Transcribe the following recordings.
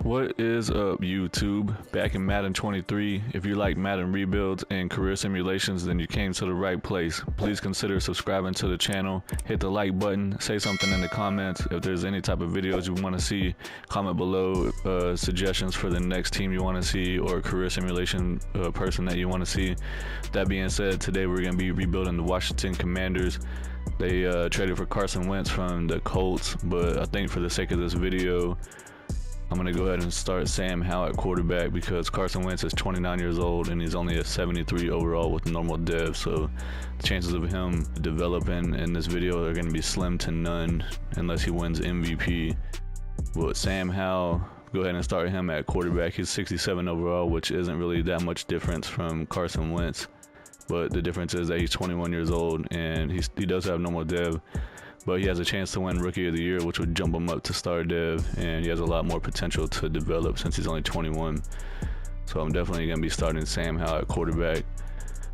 What is up, YouTube? Back in Madden 23. If you like Madden rebuilds and career simulations, then you came to the right place. Please consider subscribing to the channel. Hit the like button. Say something in the comments. If there's any type of videos you want to see, comment below suggestions for the next team you want to see or career simulation person that you want to see. That being said, today we're going to be rebuilding the Washington Commanders. They traded for Carson Wentz from the Colts, but I think for the sake of this video, I'm going to go ahead and start Sam Howell at quarterback because Carson Wentz is 29 years old and he's only a 73 overall with normal dev, so the chances of him developing in this video are going to be slim to none unless he wins MVP. But Sam Howell, go ahead and start him at quarterback. He's 67 overall, which isn't really that much difference from Carson Wentz, but the difference is that he's 21 years old and he does have normal dev. But he has a chance to win Rookie of the Year, which would jump him up to star dev, and he has a lot more potential to develop since he's only 21. So I'm definitely going to be starting Sam Howell at quarterback.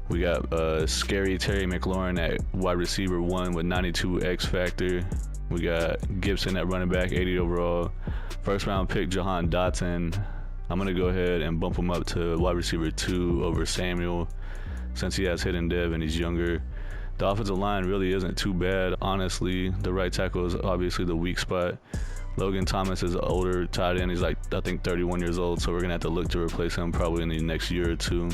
We got scary Terry McLaurin at wide receiver 1 with 92 X factor. We got Gibson at running back, 80 overall. First round pick Jahan Dotson. I'm going to go ahead and bump him up to wide receiver 2 over Samuel since he has hidden dev and he's younger. The offensive line really isn't too bad, honestly. The right tackle is obviously the weak spot. Logan Thomas is an older tight end. He's like, I think 31 years old, so we're gonna have to look to replace him probably in the next year or two.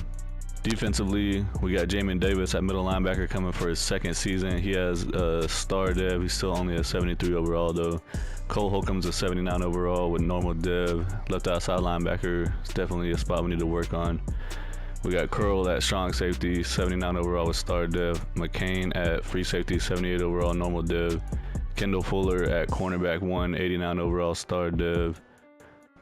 Defensively, we got Jamin Davis at middle linebacker coming for his second season. He has a star dev. He's still only a 73 overall though. Cole Holcomb's a 79 overall with normal dev. Left outside linebacker is definitely a spot we need to work on. We got Curl at strong safety, 79 overall with star dev. McCain at free safety, 78 overall, normal dev. Kendall Fuller at cornerback 1, 89 overall, star dev.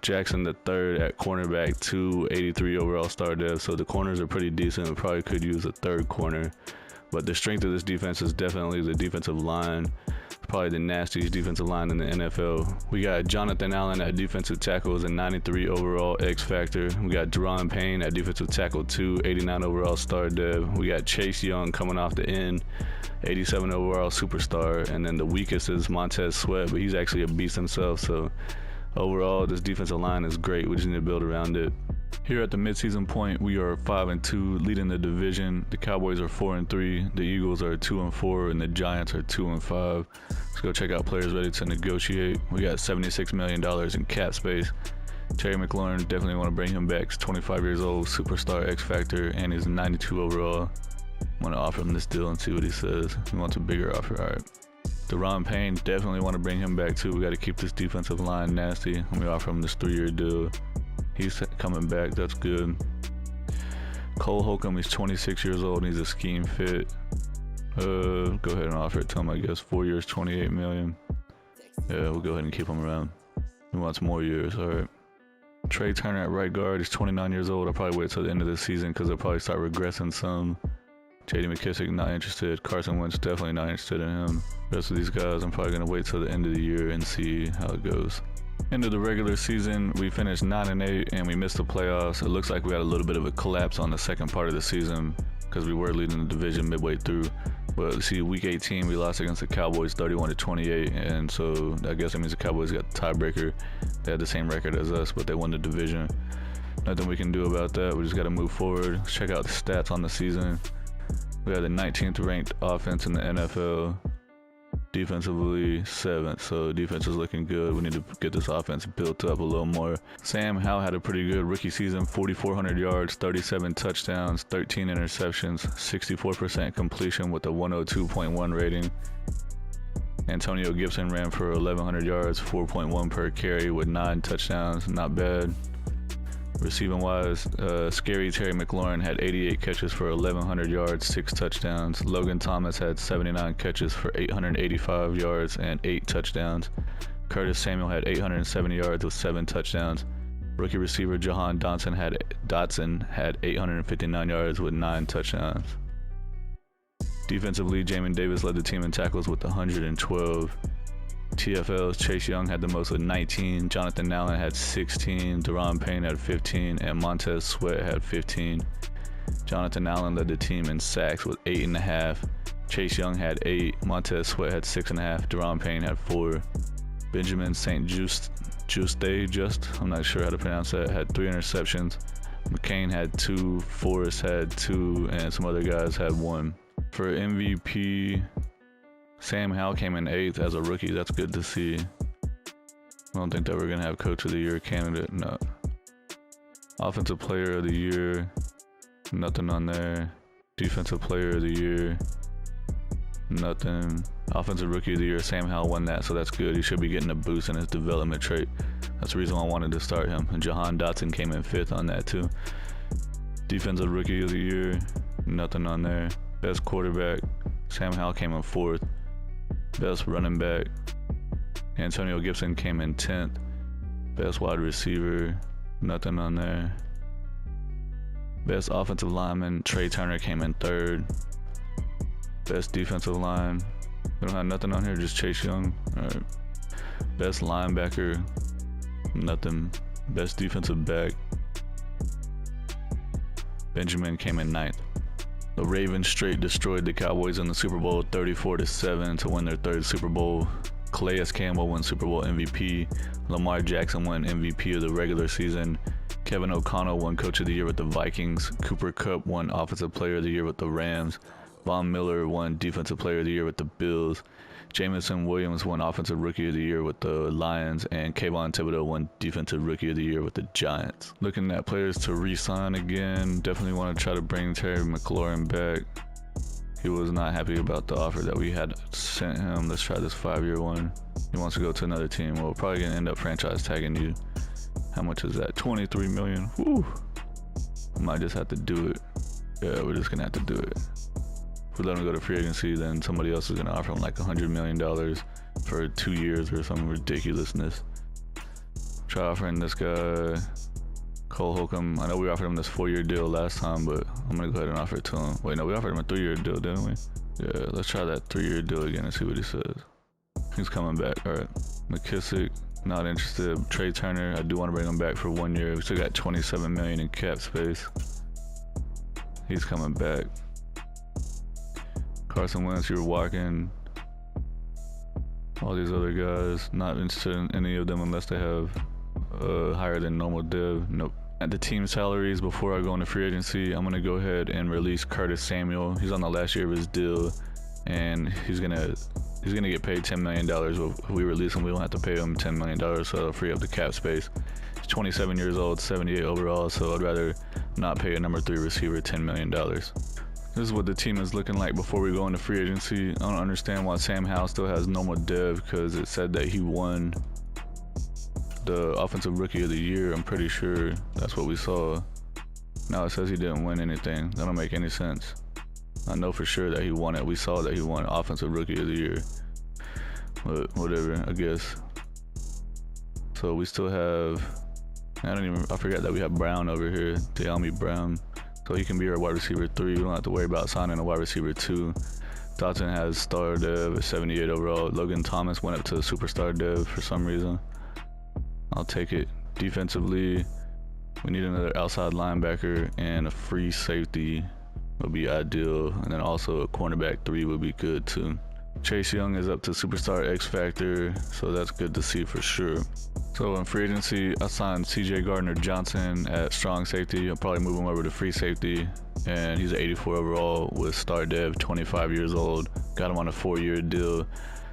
Jackson the third at cornerback 2, 83 overall, star dev. So the corners are pretty decent. We probably could use a third corner. But the strength of this defense is definitely the defensive line. Probably the nastiest defensive line in the NFL. We got Jonathan Allen at defensive tackle, is a 93 overall X factor. We got Deron Payne at defensive tackle 2, 89 overall, star dev. We got Chase Young coming off the end, 87 overall, superstar. And then the weakest is Montez Sweat, but he's actually a beast himself. So overall, this defensive line is great. We just need to build around it. Here at the midseason point, we are 5-2, leading the division. The Cowboys are 4-3, the Eagles are 2-4, and the Giants are 2-5. Let's go check out players ready to negotiate. We got $76 million in cap space. Terry McLaurin, definitely want to bring him back. He's 25 years old, superstar X factor, and he's 92 overall. Want to offer him this deal and see what he says. He wants a bigger offer. All right. Deron Payne, definitely want to bring him back too. We got to keep this defensive line nasty. Let me offer him this 3-year deal. He's coming back, that's good. Cole Holcomb, he's 26 years old and he's a scheme fit. Go ahead and offer it to him, I guess. 4 years, 28 million. Yeah, we'll go ahead and keep him around. He wants more years, all right. Trey Turner at right guard, he's 29 years old. I'll probably wait till the end of the season because they'll probably start regressing some. J.D. McKissick, not interested. Carson Wentz, definitely not interested in him. The rest of these guys, I'm probably going to wait till the end of the year and see how it goes. End of the regular season, we finished 9-8 and we missed the playoffs. It looks like we had a little bit of a collapse on the second part of the season because we were leading the division midway through. But see, week 18 we lost against the Cowboys 31-28, and so I guess that means the Cowboys got the tiebreaker. They had the same record as us, but they won the division. Nothing we can do about that. We just got to move forward. Let's check out the stats on the season. We had the 19th ranked offense in the NFL. Defensively 7th, so defense is looking good. We need to get this offense built up a little more. Sam Howell had a pretty good rookie season, 4,400 yards, 37 touchdowns, 13 interceptions, 64% completion with a 102.1 rating. Antonio Gibson ran for 1,100 yards, 4.1 per carry with 9 touchdowns, not bad. Receiving wise, scary Terry McLaurin had 88 catches for 1,100 yards, 6 touchdowns. Logan Thomas had 79 catches for 885 yards and 8 touchdowns. Curtis Samuel had 870 yards with 7 touchdowns. Rookie receiver Jahan Dotson had 859 yards with 9 touchdowns. Defensively, Jamin Davis led the team in tackles with 112. TFLs, Chase Young had the most with 19, Jonathan Allen had 16, Deron Payne had 15, and Montez Sweat had 15. Jonathan Allen led the team in sacks with 8.5. Chase Young had 8, Montez Sweat had 6.5, Deron Payne had 4. Benjamin St. Just I'm not sure how to pronounce that, had 3 interceptions. McCain had 2, Forrest had 2, and some other guys had 1. For MVP, Sam Howell came in 8th as a rookie. That's good to see. I don't think that we're gonna have Coach of the Year candidate. No. Offensive Player of the Year, nothing on there. Defensive Player of the Year, nothing. Offensive Rookie of the Year, Sam Howell won that, so that's good. He should be getting a boost in his development trait. That's the reason why I wanted to start him. And Jahan Dotson came in 5th on that too. Defensive Rookie of the Year, nothing on there. Best quarterback, Sam Howell came in 4th. Best running back, Antonio Gibson came in 10th. Best wide receiver, nothing on there. Best offensive lineman, Trey Turner came in 3rd. Best defensive line, we don't have nothing on here, just Chase Young. Alright. Best linebacker, nothing. Best defensive back, Benjamin came in 9th. The Ravens straight destroyed the Cowboys in the Super Bowl 34-7 to win their 3rd Super Bowl. Calais Campbell won Super Bowl MVP. Lamar Jackson won MVP of the regular season. Kevin O'Connell won Coach of the Year with the Vikings. Cooper Kupp won Offensive Player of the Year with the Rams. Von Miller won Defensive Player of the Year with the Bills. Jamison Williams won Offensive Rookie of the Year with the Lions. And Kayvon Thibodeau won Defensive Rookie of the Year with the Giants. Looking at players to re-sign again, definitely want to try to bring Terry McLaurin back. He was not happy about the offer that we had sent him. Let's try this 5-year one. He wants to go to another team. Well, we're probably gonna end up franchise tagging you. How much is that? $23 million. Whew. Might just have to do it. Yeah, we're just gonna have to do it. If we let him go to free agency, then somebody else is gonna offer him like $100 million for 2 years or some ridiculousness. Try offering this guy Cole Holcomb. I know we offered him this 4-year deal last time, but I'm gonna go ahead and offer it to him. Wait, no, we offered him a 3-year deal, didn't we? Yeah, let's try that 3-year deal again and see what he says. He's coming back. All right, McKissick, not interested. Trey Turner, I do want to bring him back for 1 year. We still got $27 million in cap space. He's coming back. Carson Wentz, you're walking. All these other guys, not interested in any of them unless they have higher than normal div. Nope. At the team salaries, before I go into free agency, I'm gonna go ahead and release Curtis Samuel. He's on the last year of his deal, and he's gonna get paid $10 million. If we release him, we don't have to pay him $10 million, so it'll free up the cap space. He's 27 years old, 78 overall, so I'd rather not pay a number 3 receiver $10 million. This is what the team is looking like before we go into free agency. I don't understand why Sam Howell still has normal dev, because it said that he won the Offensive Rookie of the Year. I'm pretty sure that's what we saw. Now it says he didn't win anything. That don't make any sense. I know for sure that he won it. We saw that he won Offensive Rookie of the Year. But whatever, I guess. So we still have, I forgot that we have Brown over here, De'Ami Brown. So he can be our wide receiver 3. We don't have to worry about signing a wide receiver 2. Dotson has star dev, 78 overall. Logan Thomas went up to superstar dev for some reason. I'll take it. Defensively, we need another outside linebacker, and a free safety would be ideal. And then also a cornerback 3 would be good too. Chase Young is up to Superstar X Factor, so that's good to see for sure. So in free agency, I signed CJ Gardner-Johnson at strong safety. I'll probably move him over to free safety, and he's an 84 overall with star dev, 25 years old. Got him on a 4-year deal.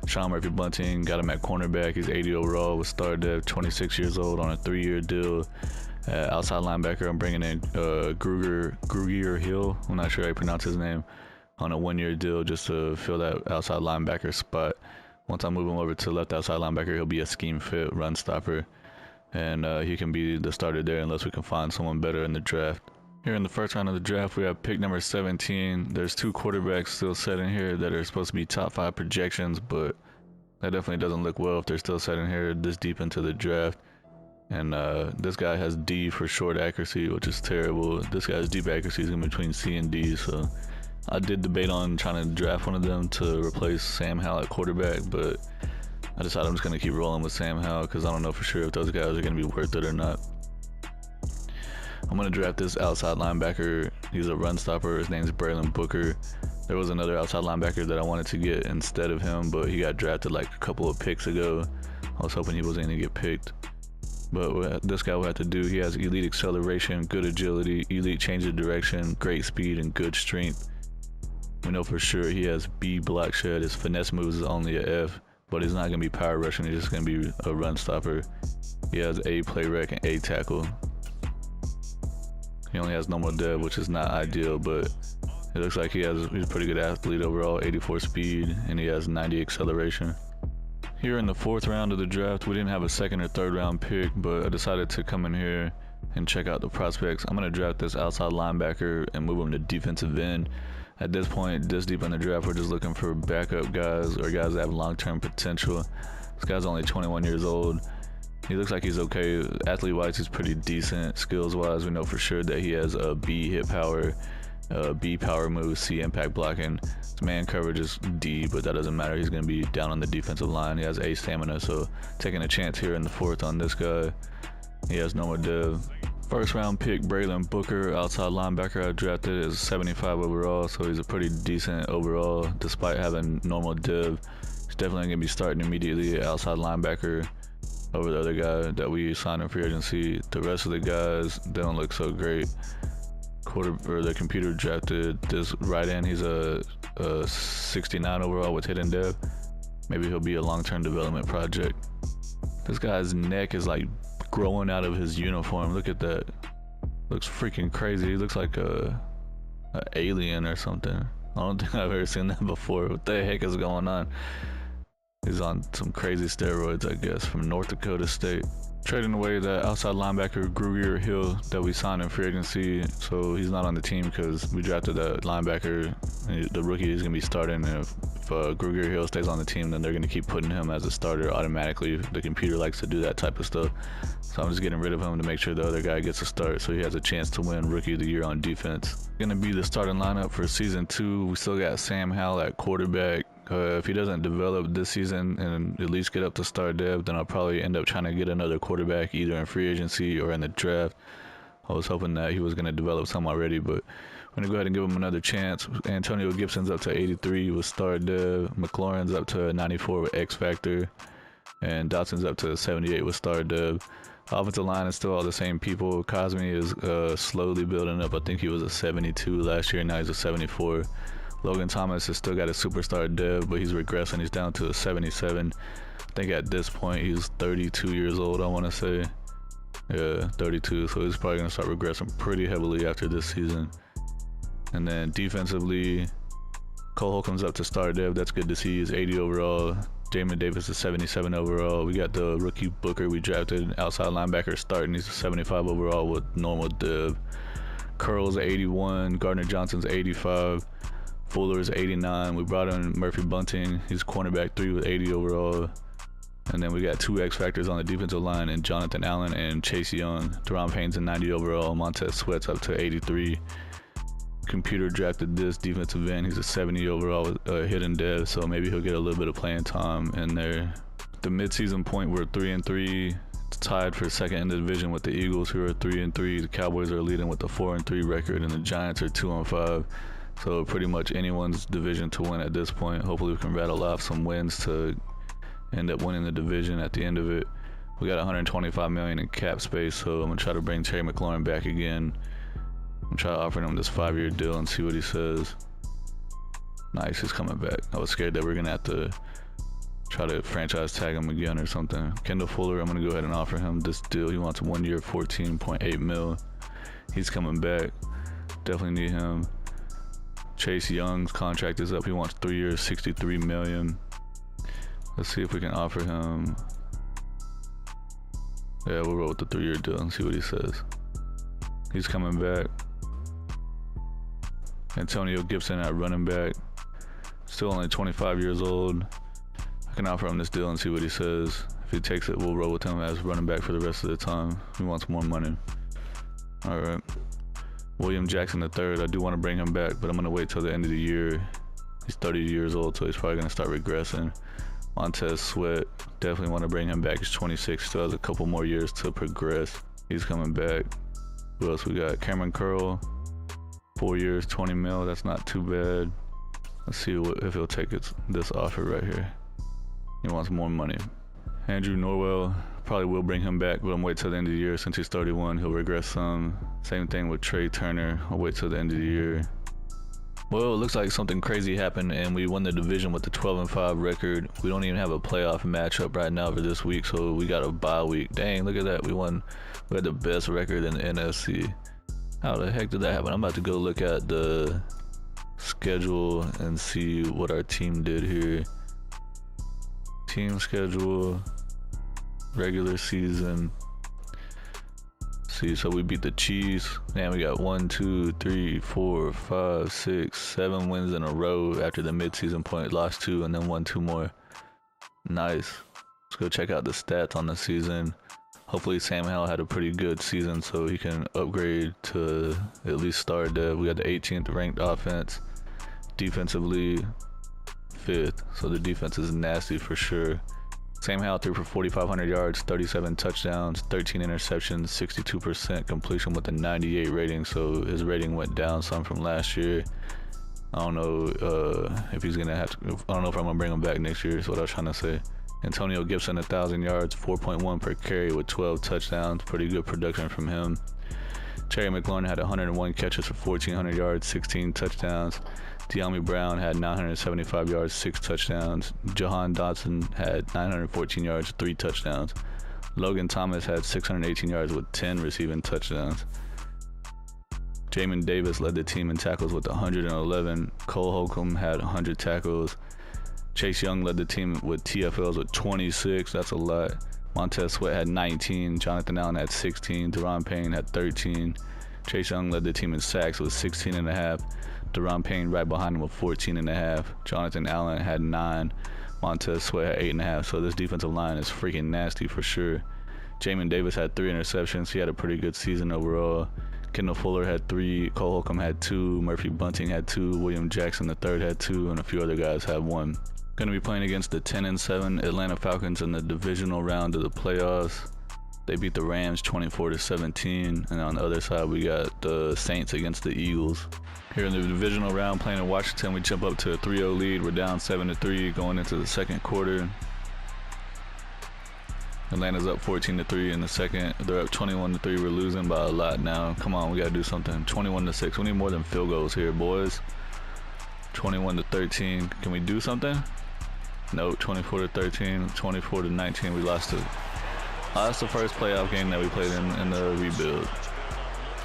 Sean Murphy-Bunting, got him at cornerback. He's 80 overall with star dev, 26 years old on a 3-year deal. Outside linebacker, I'm bringing in Grugier Hill. I'm not sure how you pronounce his name. On a 1-year deal just to fill that outside linebacker spot. Once I move him over to left outside linebacker, he'll be a scheme fit run stopper, and he can be the starter there unless we can find someone better in the draft. Here in the first round of the draft, we have pick number 17. There's 2 quarterbacks still set in here that are supposed to be top 5 projections, but that definitely doesn't look well if they're still set in here this deep into the draft. And this guy has D for short accuracy, which is terrible. This guy's deep accuracy is in between C and D, so I did debate on trying to draft one of them to replace Sam Howell at quarterback, but I decided I'm just going to keep rolling with Sam Howell because I don't know for sure if those guys are going to be worth it or not. I'm going to draft this outside linebacker. He's a run stopper. His name's Braylon Booker. There was another outside linebacker that I wanted to get instead of him, but he got drafted like a couple of picks ago. I was hoping he wasn't going to get picked. But what this guy will have to do, he has elite acceleration, good agility, elite change of direction, great speed, and good strength. We know for sure he has B block shed. His finesse moves is only a F, but he's not going to be power rushing. He's just going to be a run stopper. He has A play rec and A tackle. He only has normal dev, which is not ideal, but it looks like he's a pretty good athlete overall, 84 speed, and he has 90 acceleration. Here in the 4th round of the draft, we didn't have a 2nd or 3rd round pick, but I decided to come in here and check out the prospects. I'm going to draft this outside linebacker and move him to defensive end. At this point, this deep in the draft, we're just looking for backup guys or guys that have long-term potential. This guy's only 21 years old. He looks like he's okay. Athlete-wise, he's pretty decent. Skills-wise, we know for sure that he has a B hit power, B power move, C impact blocking. His man coverage is D, but that doesn't matter. He's going to be down on the defensive line. He has A stamina, so taking a chance here in the 4th on this guy. He has no more dev. 1st round pick, Braylon Booker, outside linebacker. I drafted is 75 overall, so he's a pretty decent overall, despite having normal dev. He's definitely going to be starting immediately outside linebacker over the other guy that we signed in free agency. The rest of the guys, they don't look so great. The computer drafted this right end. He's a 69 overall with hidden dev. Maybe he'll be a long-term development project. This guy's neck is like growing out of his uniform. Look at that. Looks freaking crazy. He looks like a alien or something. I don't think I've ever seen that before. What the heck is going on? He's on some crazy steroids, I guess, from North Dakota State. Trading away that outside linebacker Grugier Hill that we signed in free agency, so he's not on the team because we drafted that linebacker. The rookie is going to be starting, and if Grugier Hill stays on the team, then they're going to keep putting him as a starter automatically. The computer likes to do that type of stuff, so I'm just getting rid of him to make sure the other guy gets a start so he has a chance to win Rookie of the Year on defense. Going to be the starting lineup for season 2. We still got Sam Howell at quarterback. If he doesn't develop this season and at least get up to star dev, then I'll probably end up trying to get another quarterback either in free agency or in the draft. I was hoping that he was going to develop some already, but I'm going to go ahead and give him another chance. Antonio Gibson's up to 83 with star dev. McLaurin's up to 94 with X Factor. And Dotson's up to 78 with star dev. Offensive line is still all the same people. Cosme is slowly building up. I think he was a 72 last year, now he's a 74. Logan Thomas has still got a superstar dev, but he's regressing. He's down to a 77. I think at this point he's 32 years old, I want to say. Yeah, 32, so he's probably going to start regressing pretty heavily after this season. And then defensively, Cole Holcomb's up to star dev. That's good to see. He's 80 overall. Jamin Davis is 77 overall. We got the rookie Booker we drafted, outside linebacker starting. He's a 75 overall with normal dev. Curl's 81. Gardner Johnson's 85. Fuller's 89. We brought in Murphy Bunting. He's cornerback 3 with 80 overall. And then we got 2 X Factors on the defensive line, and Jonathan Allen and Chase Young. Deron Payne's a 90 overall. Montez Sweat's up to 83. Computer drafted this defensive end. He's a 70 overall with hidden dev, so maybe he'll get a little bit of playing time in there. The midseason point, we're 3-3. It's tied for second in the division with the Eagles, who are 3-3. The Cowboys are leading with a 4-3 record, and the Giants are 2-5. So pretty much anyone's division to win at this point. Hopefully we can rattle off some wins to end up winning the division at the end of it. We got $125 million in cap space, so I'm gonna try to bring Terry McLaurin back again. I'm trying to offer him this 5-year deal and see what he says. Nice, he's coming back. I was scared that we're gonna have to try to franchise tag him again or something. Kendall Fuller, I'm gonna go ahead and offer him this deal. He wants 1 year, 14.8 mil. He's coming back. Definitely need him. Chase Young's contract is up. He wants 3 years, $63 million. Let's see if we can offer him. Yeah, we'll roll with the 3-year deal and see what he says. He's coming back. Antonio Gibson at running back. Still only 25 years old. I can offer him this deal and see what he says. If he takes it, we'll roll with him as running back for the rest of the time. He wants more money. All right. William Jackson III, I do want to bring him back, but I'm going to wait till the end of the year. He's 30 years old, so he's probably going to start regressing. Montez Sweat, definitely want to bring him back. He's 26, still has a couple more years to progress. He's coming back. Who else we got? Cameron Curl, 4 years, 20 mil. That's not too bad. Let's see if he'll take this offer right here. He wants more money. Andrew Norwell, Probably will bring him back, but I'm wait till the end of the year. Since he's 31, he'll regress some. Same thing with Trey Turner. I'll wait till the end of the year. Well, it looks like something crazy happened, and we won the division with the 12-5 record. We don't even have a playoff matchup right now for this week, so we got a bye week. Dang, look at that. We had the best record in the NFC. How the heck did that happen? I'm about to go look at the schedule and see what our team did here. Team schedule, regular season. See, so we beat the Chiefs. Man, we got 1, 2, 3, 4, 5, 6, 7 wins in a row after the midseason point. Lost 2 and then won 2 more. Nice. Let's go check out the stats on the season. Hopefully Sam Howell had a pretty good season so he can upgrade to at least star dev. We got the 18th ranked offense. Defensively, 5th. So the defense is nasty for sure. Sam Howell threw for 4,500 yards, 37 touchdowns, 13 interceptions, 62% completion with a 98 rating. So his rating went down some from last year. I don't know if he's gonna have to. I don't know if I'm gonna bring him back next year. Is what I was trying to say. Antonio Gibson, 1,000 yards, 4.1 per carry with 12 touchdowns. Pretty good production from him. Terry McLaurin had 101 catches for 1,400 yards, 16 touchdowns. De'Ami Brown had 975 yards, 6 touchdowns. Jahan Dotson had 914 yards, 3 touchdowns. Logan Thomas had 618 yards with 10 receiving touchdowns. Jamin Davis led the team in tackles with 111. Cole Holcomb had 100 tackles. Chase Young led the team with TFLs with 26. That's a lot. Montez Sweat had 19. Jonathan Allen had 16. Deron Payne had 13. Chase Young led the team in sacks with 16.5. Deron Payne right behind him with 14.5. Jonathan Allen had 9. Montez Sweat had 8.5. So this defensive line is freaking nasty for sure. Jamin Davis had 3 interceptions. He had a pretty good season overall. Kendall Fuller had 3. Cole Holcomb had 2. Murphy Bunting had 2. William Jackson III had 2. And a few other guys had 1. Going to be playing against the 10-7 Atlanta Falcons in the divisional round of the playoffs. They beat the Rams 24-17, and on the other side we got the Saints against the Eagles. Here in the divisional round playing in Washington, we jump up to a 3-0 lead. We're down 7-3 going into the second quarter. Atlanta's up 14-3 in the second. They're up 21-3. We're losing by a lot now. Come on, we got to do something. 21-6. We need more than field goals here, boys. 21-13. Can we do something? Nope. 24-13. 24-19. We lost it. That's the first playoff game that we played in the rebuild.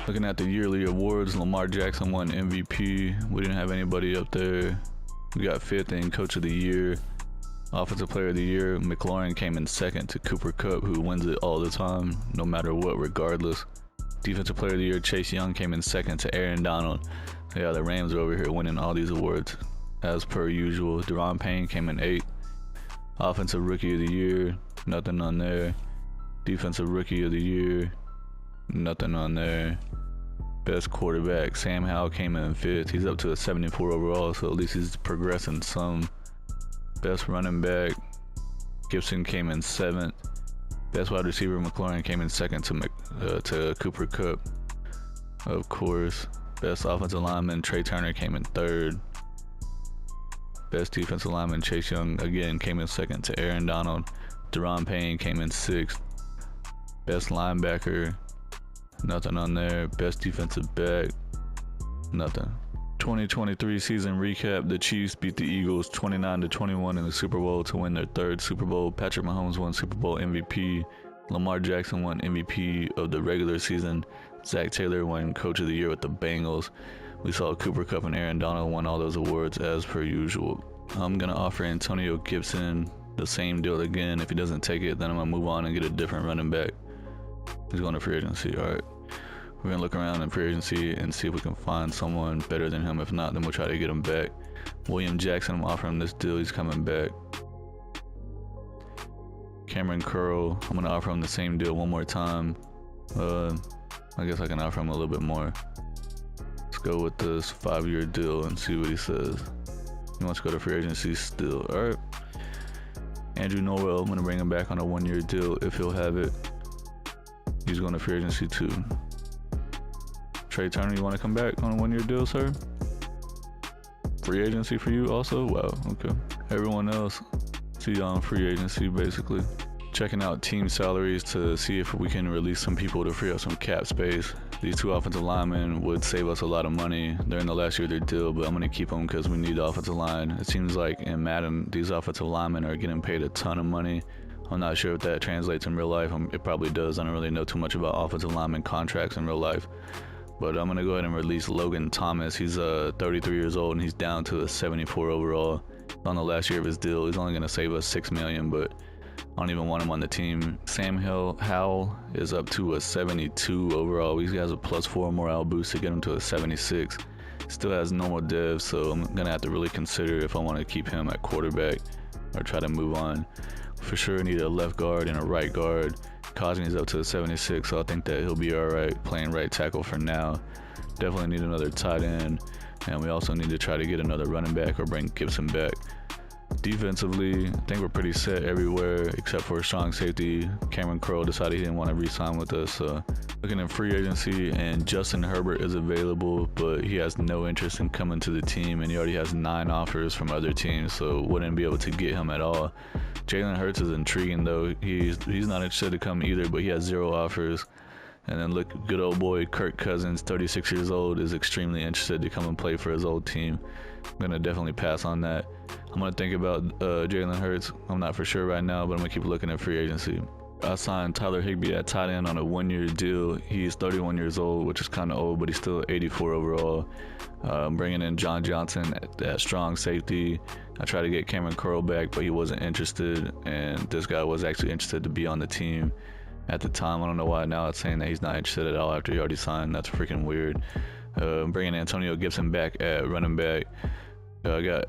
Looking at the yearly awards, Lamar Jackson won MVP. We didn't have anybody up there. We got 5th in Coach of the Year. Offensive Player of the Year, McLaurin came in 2nd to Cooper Kupp, who wins it all the time, no matter what, regardless. Defensive Player of the Year, Chase Young came in 2nd to Aaron Donald. Yeah, the Rams are over here winning all these awards, as per usual. Deron Payne came in 8th. Offensive Rookie of the Year, nothing on there. Defensive Rookie of the Year, nothing on there. Best quarterback, Sam Howell came in 5th. He's up to a 74 overall, so at least he's progressing some. Best running back, Gibson came in 7th. Best wide receiver, McLaurin came in 2nd to Cooper Kupp, of course. Best offensive lineman, Trey Turner came in 3rd. Best defensive lineman, Chase Young, again, came in 2nd to Aaron Donald. Deron Payne came in 6th. Best linebacker, nothing on there. Best defensive back, nothing. 2023 season recap. The Chiefs beat the Eagles 29-21 in the Super Bowl to win their 3rd Super Bowl. Patrick Mahomes won Super Bowl MVP. Lamar Jackson won MVP of the regular season. Zach Taylor won Coach of the Year with the Bengals. We saw Cooper Kupp and Aaron Donald won all those awards as per usual. I'm going to offer Antonio Gibson the same deal again. If he doesn't take it, then I'm going to move on and get a different running back. He's going to free agency. All right. We're going to look around in free agency and see if we can find someone better than him. If not, then we'll try to get him back. William Jackson, I'm offering this deal. He's coming back. Cameron Curl, I'm going to offer him the same deal one more time. I guess I can offer him a little bit more. Let's go with this 5-year deal and see what he says. He wants to go to free agency still. All right. Andrew Norwell, I'm going to bring him back on a 1-year deal if he'll have it. He's going to free agency too. Trey Turner, you want to come back on a 1-year deal, sir? Free agency for you also? Wow, okay. Everyone else, see you on free agency basically. Checking out team salaries to see if we can release some people to free up some cap space. These two offensive linemen would save us a lot of money. They're in the last year of their deal, but I'm going to keep them because we need the offensive line. It seems like in Madden, these offensive linemen are getting paid a ton of money. I'm not sure if that translates in real life. It probably does. I don't really know too much about offensive lineman contracts in real life. But I'm going to go ahead and release Logan Thomas. He's 33 years old and he's down to a 74 overall. On the last year of his deal, he's only going to save us $6 million, but I don't even want him on the team. Sam Howell is up to a 72 overall. He has a +4 morale boost to get him to a 76. Still has normal dev, so I'm going to have to really consider if I want to keep him at quarterback or try to move on. For sure need a left guard and a right guard. Cosme's up to a 76, so I think that he'll be alright playing right tackle for now. Definitely need another tight end, and we also need to try to get another running back or bring Gibson back. Defensively, I think we're pretty set everywhere except for a strong safety. Cameron Crowe decided he didn't want to re-sign with us. Looking at free agency, and Justin Herbert is available, but he has no interest in coming to the team, and he already has 9 offers from other teams, so wouldn't be able to get him at all. Jalen Hurts is intriguing though. He's not interested to come either, but he has 0 offers. And then look, good old boy Kirk Cousins, 36 years old, is extremely interested to come and play for his old team. I'm gonna definitely pass on that. I'm gonna think about Jalen Hurts. I'm not for sure right now, but I'm gonna keep looking at free agency. I signed Tyler Higbee at tight end on a 1-year deal. He's 31 years old, which is kind of old, but he's still 84 overall. I'm bringing in John Johnson at strong safety. I tried to get Cameron Crowe back, but he wasn't interested, and this guy was actually interested to be on the team at the time. I don't know why now it's saying that he's not interested at all after he already signed. That's freaking weird. I'm bringing Antonio Gibson back at running back. I got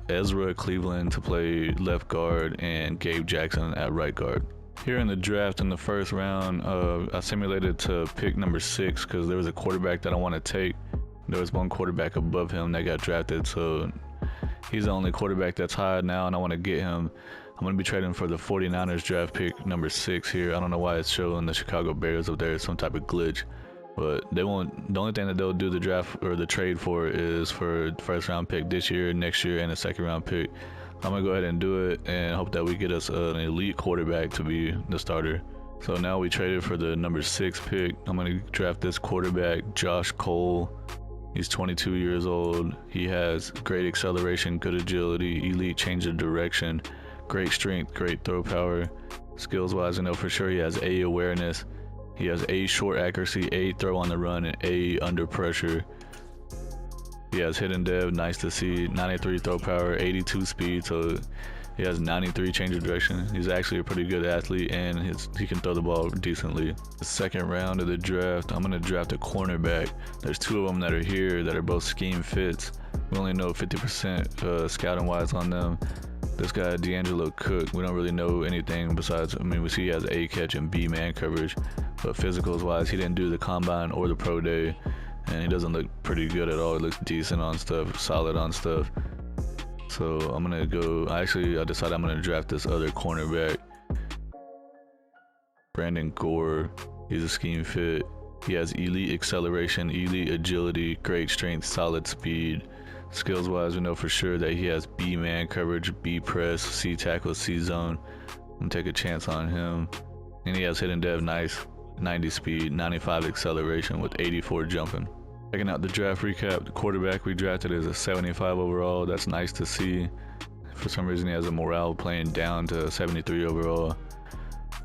Ezra Cleveland to play left guard and Gabe Jackson at right guard. Here in the draft in the first round, I simulated to pick number 6 because there was a quarterback that I want to take. There was one quarterback above him that got drafted, so he's the only quarterback that's high now, and I want to get him. I'm going to be trading for the 49ers draft pick number 6 here. I don't know why it's showing the Chicago Bears up there. It's some type of glitch. But they won't. The only thing that they'll do the draft or the trade for is for first round pick this year, next year, and a second round pick. I'm gonna go ahead and do it and hope that we get us an elite quarterback to be the starter. So now we traded for the number 6 pick. I'm gonna draft this quarterback, Josh Cole. He's 22 years old. He has great acceleration, good agility, elite change of direction, great strength, great throw power. Skills wise, I know for sure he has A awareness. He has A short accuracy, A throw on the run, and A under pressure. He has hidden dev, nice to see. 93 throw power, 82 speed, so he has 93 change of direction. He's actually a pretty good athlete, and he can throw the ball decently. The second round of the draft, I'm going to draft a cornerback. There's 2 of them that are here that are both scheme fits. We only know 50% scouting wise on them. This guy, D'Angelo Cook, we don't really know anything besides, we see he has A catch and B man coverage, but physicals wise, he didn't do the combine or the pro day, and he doesn't look pretty good at all. He looks decent on stuff, solid on stuff. So I'm gonna go, I decided I'm gonna draft this other cornerback, Brandon Gore. He's a scheme fit. He has elite acceleration, elite agility, great strength, solid speed. Skills wise, we know for sure that he has B man coverage, B press, C tackle, C zone. I'm gonna take a chance on him. And he has hidden dev, nice, 90 speed, 95 acceleration with 84 jumping. Checking out the draft recap, the quarterback we drafted is a 75 overall. That's nice to see. For some reason he has a morale playing down to 73 overall,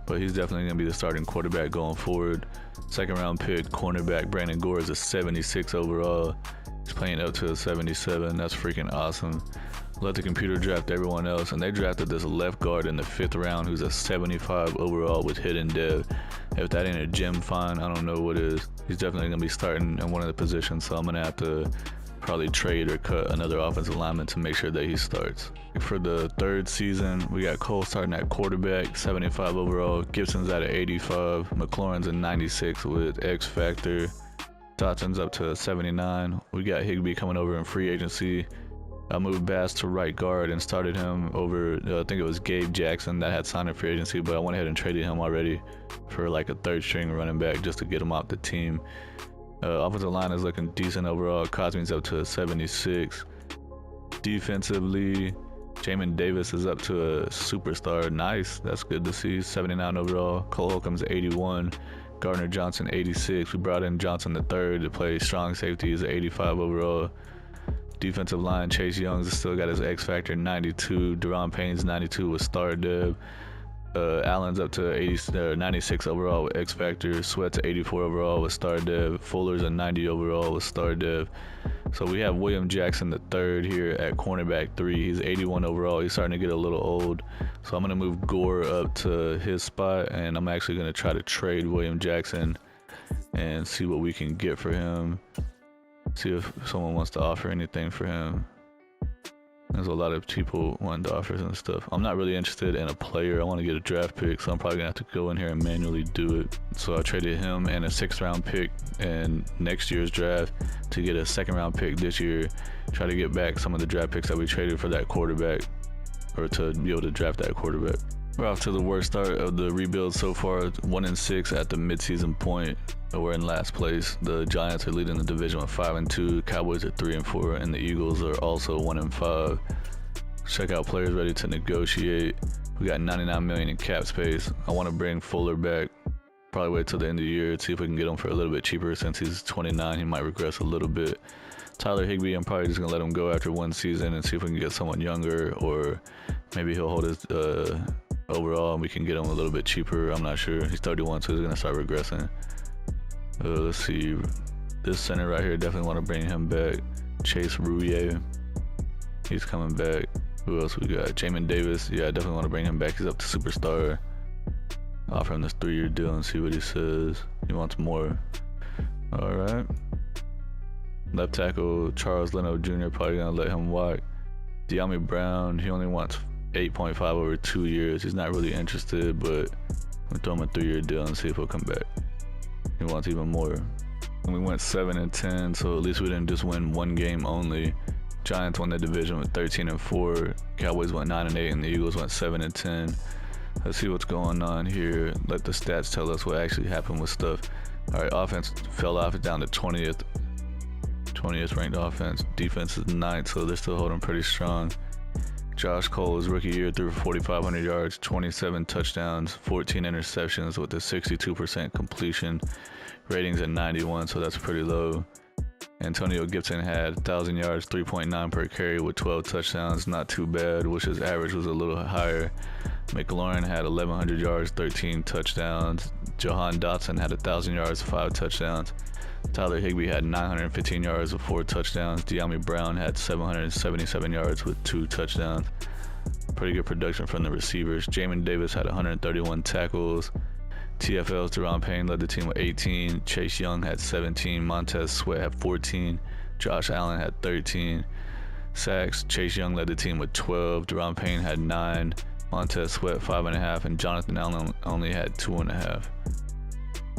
but he's definitely gonna be the starting quarterback going forward. Second round pick, cornerback Brandon Gore is a 76 overall. He's playing up to a 77. That's freaking awesome. Let the computer draft everyone else, and they drafted this left guard in the 5th round who's a 75 overall with hidden dev. If that ain't a gem find, I don't know what is. He's definitely gonna be starting in one of the positions, so I'm gonna have to probably trade or cut another offensive lineman to make sure that he starts. For the 3rd season, we got Cole starting at quarterback, 75 overall. Gibson's at an 85. McLaurin's a 96 with X Factor. Dotson's up to 79. We got Higbee coming over in free agency. I moved Bass to right guard and started him over, I think it was Gabe Jackson that had signed in free agency, but I went ahead and traded him already for like a 3rd string running back just to get him off the team. Offensive line is looking decent overall. Cosme's up to a 76. Defensively, Jamin Davis is up to a superstar. Nice. That's good to see. 79 overall. Cole Holcomb's 81. Gardner Johnson 86. We brought in Johnson the third to play strong safety. He's 85 overall. Defensive line, Chase Young's still got his X Factor 92. Deron Payne's 92 with star dev. Allen's up to 96 overall with X Factor. Sweat's 84 overall with star dev. Fuller's a 90 overall with star dev. So we have William Jackson the third here at cornerback 3. He's 81 overall. He's starting to get a little old. So I'm going to move Gore up to his spot, and I'm actually going to try to trade William Jackson and see what we can get for him. See if someone wants to offer anything for him. There's a lot of people wanting to offer and stuff. I'm not really interested in a player. I want to get a draft pick, so I'm probably gonna have to go in here and manually do it. So I traded him and a 6th round pick in next year's draft to get a 2nd round pick this year. Try to get back some of the draft picks that we traded for that quarterback, or to be able to draft that quarterback. We're off to the worst start of the rebuild so far. 1-6 at the midseason point. We're in last place. The Giants are leading the division with 5-2. Cowboys are 3-4, and the Eagles are also 1-5. Check out players ready to negotiate. We got $99 million in cap space. I want to bring Fuller back. Probably wait till the end of the year, see if we can get him for a little bit cheaper. Since he's 29, he might regress a little bit. Tyler Higbee, I'm probably just gonna let him go after 1 season and see if we can get someone younger, or maybe he'll hold his overall and we can get him a little bit cheaper. I'm not sure. He's 31, so he's gonna start regressing. Let's see. This center right here, definitely want to bring him back. Chase Rouillet, he's coming back. Who else we got? Jamin Davis, yeah, I definitely want to bring him back. He's up to superstar. Offer him this 3-year deal and see what he says. He wants more. All right. Left tackle Charles Leno Jr. probably gonna let him walk. De'Ami Brown, he only wants 8.5 over 2 years. He's not really interested, but we'll throw him a 3-year deal and see if he'll come back. He wants even more. And we went 7-10, so at least we didn't just win 1 game only. Giants won the division with 13-4. Cowboys went 9-8, and the Eagles went 7-10. Let's see what's going on here. Let the stats tell us what actually happened with stuff. All right, offense fell off down to 20th ranked offense. Defense is 9th, so they're still holding pretty strong. Josh Cole, his rookie year, threw for 4,500 yards, 27 touchdowns, 14 interceptions with a 62% completion. Ratings at 91, so that's pretty low. Antonio Gibson had 1,000 yards, 3.9 per carry with 12 touchdowns. Not too bad. Wish his average was a little higher. McLaurin had 1,100 yards, 13 touchdowns. Jahan Dotson had 1,000 yards, 5 touchdowns. Tyler Higbee had 915 yards with 4 touchdowns. De'Ami Brown had 777 yards with 2 touchdowns. Pretty good production from the receivers. Jamin Davis had 131 tackles. TFL's Deron Payne led the team with 18. Chase Young had 17. Montez Sweat had 14. Josh Allen had 13 sacks. Chase Young led the team with 12. Deron Payne had 9. Montez Sweat 5.5, and Jonathan Allen only had 2.5.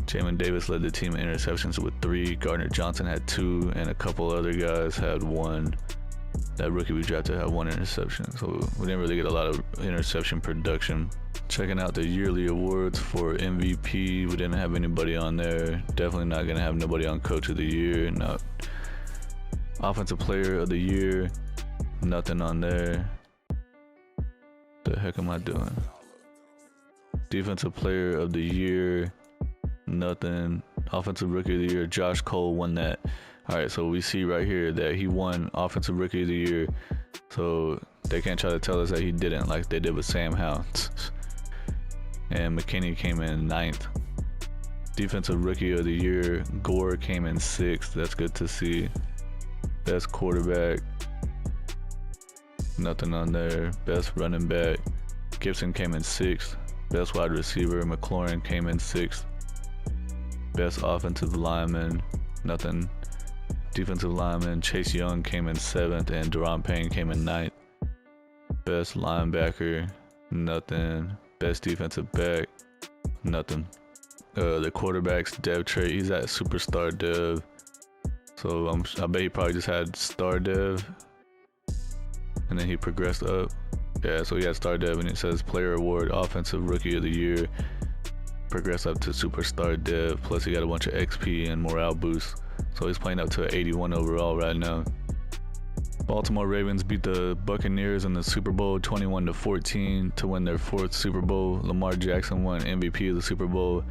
Jamin Davis led the team in interceptions with 3. Gardner Johnson had 2, and a couple other guys had 1. That rookie we drafted had 1 interception, so we didn't really get a lot of interception production. Checking out the yearly awards for MVP, we didn't have anybody on there. Definitely not gonna have nobody on Coach of the Year. Not Offensive Player of the Year, nothing on there. The heck am I doing? Defensive Player of the Year, nothing. Offensive Rookie of the Year, Josh Cole won that. All right, so we see right here that he won Offensive Rookie of the Year, so they can't try to tell us that he didn't, like they did with Sam Howell. And McKinney came in 9th. Defensive Rookie of the Year, Gore came in 6th. That's good to see. Best quarterback, nothing on there. Best running back, Gibson came in 6th. Best wide receiver, McLaurin came in 6th. Best offensive lineman, nothing. Defensive lineman, Chase Young came in 7th, and Deron Payne came in 9th. Best linebacker, nothing. Best defensive back, nothing. The quarterback's dev trait, he's at superstar dev. So I bet he probably just had star dev, and then he progressed up. Yeah, so he had star dev, and it says player award, offensive rookie of the year, progress up to superstar dev, plus he got a bunch of XP and morale boosts. So he's playing up to 81 overall right now. Baltimore Ravens beat the Buccaneers in the Super Bowl 21-14 to win their 4th Super Bowl. Lamar Jackson won MVP of the Super Bowl.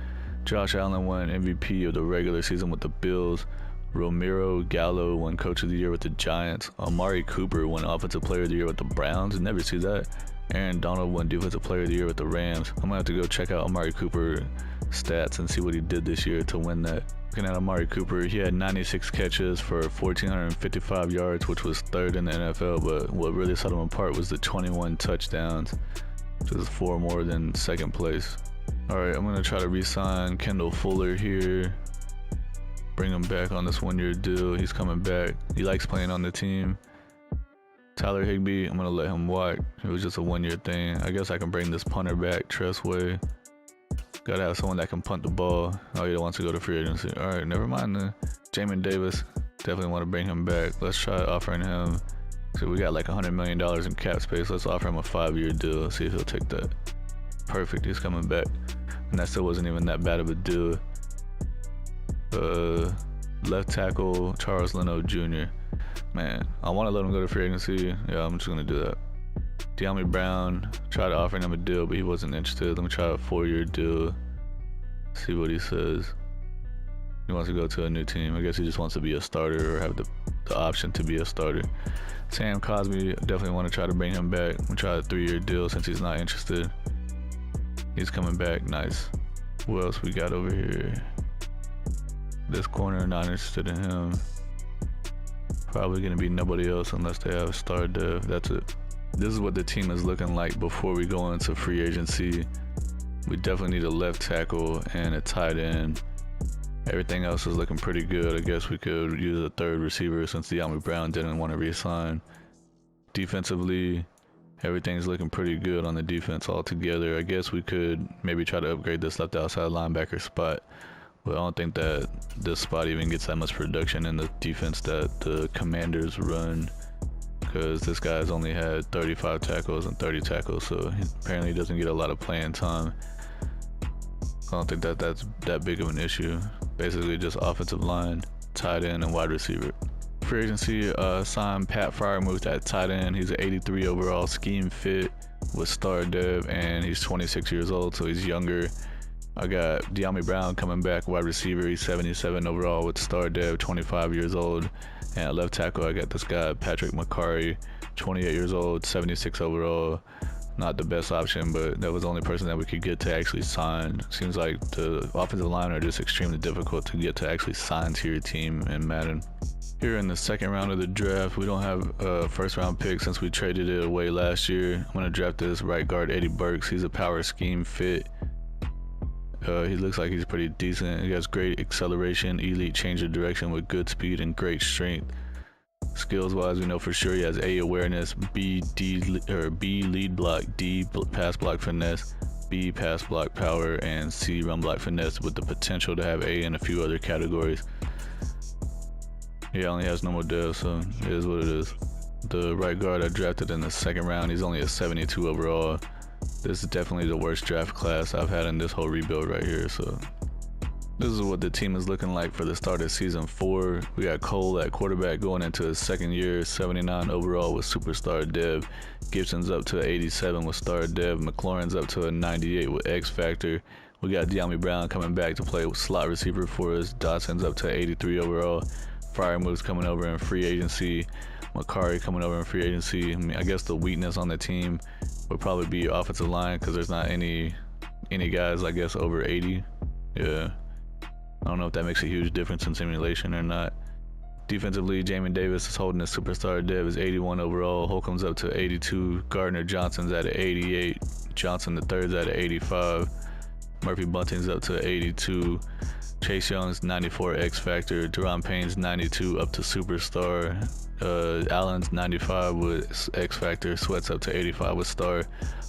Josh Allen won MVP of the regular season with the Bills. Romero Gallo won Coach of the Year with the Giants. Amari Cooper won Offensive Player of the Year with the Browns. Never see that. Aaron Donald won Defensive Player of the Year with the Rams. I'm going to have to go check out Amari Cooper stats and see what he did this year to win that. Looking at Amari Cooper, he had 96 catches for 1,455 yards, which was 3rd in the NFL, but what really set him apart was the 21 touchdowns, which is 4 more than 2nd place. Alright, I'm going to try to re-sign Kendall Fuller here. Bring him back on this 1-year deal. He's coming back. He likes playing on the team. Tyler Higbee, I'm going to let him walk. It was just a 1-year thing. I guess I can bring this punter back, Tressway. Gotta have someone that can punt the ball. Oh, he wants to go to free agency. Alright, never mind then. Jamin Davis, definitely want to bring him back. Let's try offering him. So we got like $100 million in cap space. Let's offer him a 5-year deal. See if he'll take that. Perfect, he's coming back. And that still wasn't even that bad of a deal. Left tackle, Charles Leno Jr. Man, I want to let him go to free agency. Yeah, I'm just going to do that. De'Ami Brown, tried offering him a deal, but he wasn't interested. Let me try a 4-year deal. See what he says. He wants to go to a new team. I guess he just wants to be a starter or have the option to be a starter. Sam Cosmi, definitely want to try to bring him back. We'll try a 3-year deal since he's not interested. He's coming back. Nice. What else we got over here? This corner, not interested in him. Probably going to be nobody else unless they have a star dev. That's it. This is what the team is looking like before we go into free agency. We definitely need a left tackle and a tight end. Everything else is looking pretty good. I guess we could use a 3rd receiver since De'Ami Brown didn't want to re-sign. Defensively, everything's looking pretty good on the defense altogether. I guess we could maybe try to upgrade this left outside linebacker spot. But I don't think that this spot even gets that much production in the defense that the Commanders run, because this guy's only had 35 tackles and 30 tackles, so he apparently doesn't get a lot of playing time. I don't think that that's that big of an issue. Basically just offensive line, tight end, and wide receiver. Free agency, signed Pat Freiermuth at tight end. He's an 83 overall, scheme fit with star dev, and he's 26 years old, so he's younger. I got De'Ami Brown coming back, wide receiver. He's 77 overall with star dev, 25 years old. And at left tackle, I got this guy, Patrick McCarry, 28 years old, 76 overall. Not the best option, but that was the only person that we could get to actually sign. Seems like the offensive line are just extremely difficult to get to actually sign to your team in Madden. Here in the 2nd round of the draft, we don't have a 1st round pick since we traded it away last year. I'm going to draft this right guard, Eddie Burks. He's a power scheme fit. He looks like he's pretty decent. He has great acceleration, elite change of direction with good speed and great strength. Skills wise, we know for sure he has A, awareness, B, lead block, D, pass block finesse, B, pass block power, and C, run block finesse with the potential to have A in a few other categories. He only has normal dev, so it is what it is. The right guard I drafted in the 2nd round, he's only a 72 overall. This is definitely the worst draft class I've had in this whole rebuild right here. So this is what the team is looking like for the start of season 4. We got Cole at quarterback going into his 2nd year, 79 overall with superstar dev. Gibson's up to 87 with star dev. McLaurin's up to a 98 with X Factor. We got De'Ami Brown coming back to play slot receiver for us. Dotson's up to 83 overall. Freiermuth's coming over in free agency. McCarry coming over in free agency. I mean, I guess the weakness on the team would probably be offensive line because there's not any guys, I guess, over 80. Yeah. I don't know if that makes a huge difference in simulation or not. Defensively, Jamin Davis is holding his superstar dev, is 81 overall. Holcomb's up to 82. Gardner Johnson's at an 88. Johnson the third's at an 85. Murphy Bunting's up to 82. Chase Young's 94 X Factor. Deron Payne's 92 up to superstar. Allen's 95 with X Factor. Sweat's up to 85 with star.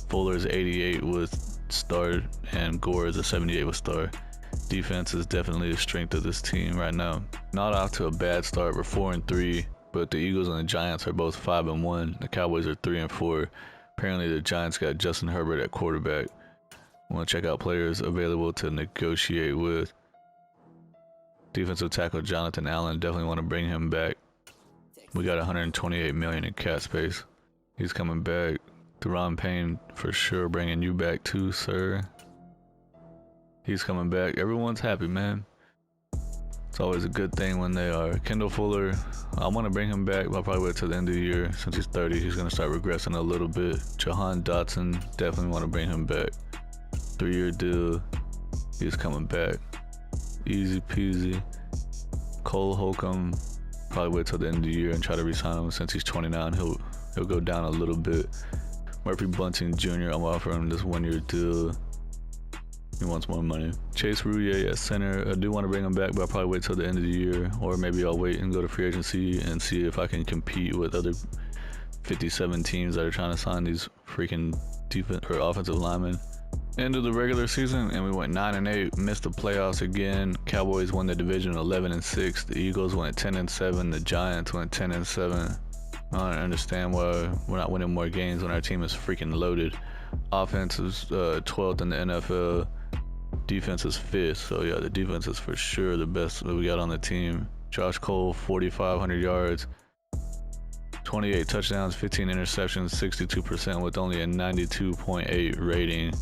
Fuller's 88 with star. And Gore is a 78 with star. Defense is definitely the strength of this team right now. Not off to a bad start. We're 4-3, but the Eagles and the Giants are both 5-1. The Cowboys are 3-4. Apparently the Giants got Justin Herbert at quarterback. I want to check out players available to negotiate with. Defensive tackle Jonathan Allen, definitely want to bring him back. We got 128 million in cap space. He's coming back. Deron Payne for sure, bringing you back too, sir. He's coming back. Everyone's happy, man. It's always a good thing when they are. Kendall Fuller, I want to bring him back, but I'll probably wait till the end of the year. Since he's 30, he's going to start regressing a little bit. Jahan Dotson, definitely want to bring him back. 3-year deal. He's coming back. Easy peasy. Cole Holcomb, probably wait till the end of the year and try to re-sign him. Since he's 29, he'll go down a little bit. Murphy Bunting Jr., I'm offering him this 1-year deal. He wants more money. Chase Roullier at center, I do want to bring him back, but I'll probably wait till the end of the year, or maybe I'll wait and go to free agency and see if I can compete with other 57 teams that are trying to sign these freaking defense or offensive linemen. End of the regular season, and we went 9-8, missed the playoffs again. Cowboys won the division 11-6. The Eagles went 10-7. The Giants went 10-7. I don't understand why we're not winning more games when our team is freaking loaded. Offense is 12th in the NFL. Defense is 5th. So yeah, the defense is for sure the best that we got on the team. Josh Cole, 4,500 yards, 28 touchdowns, 15 interceptions, 62% with only a 92.8 rating.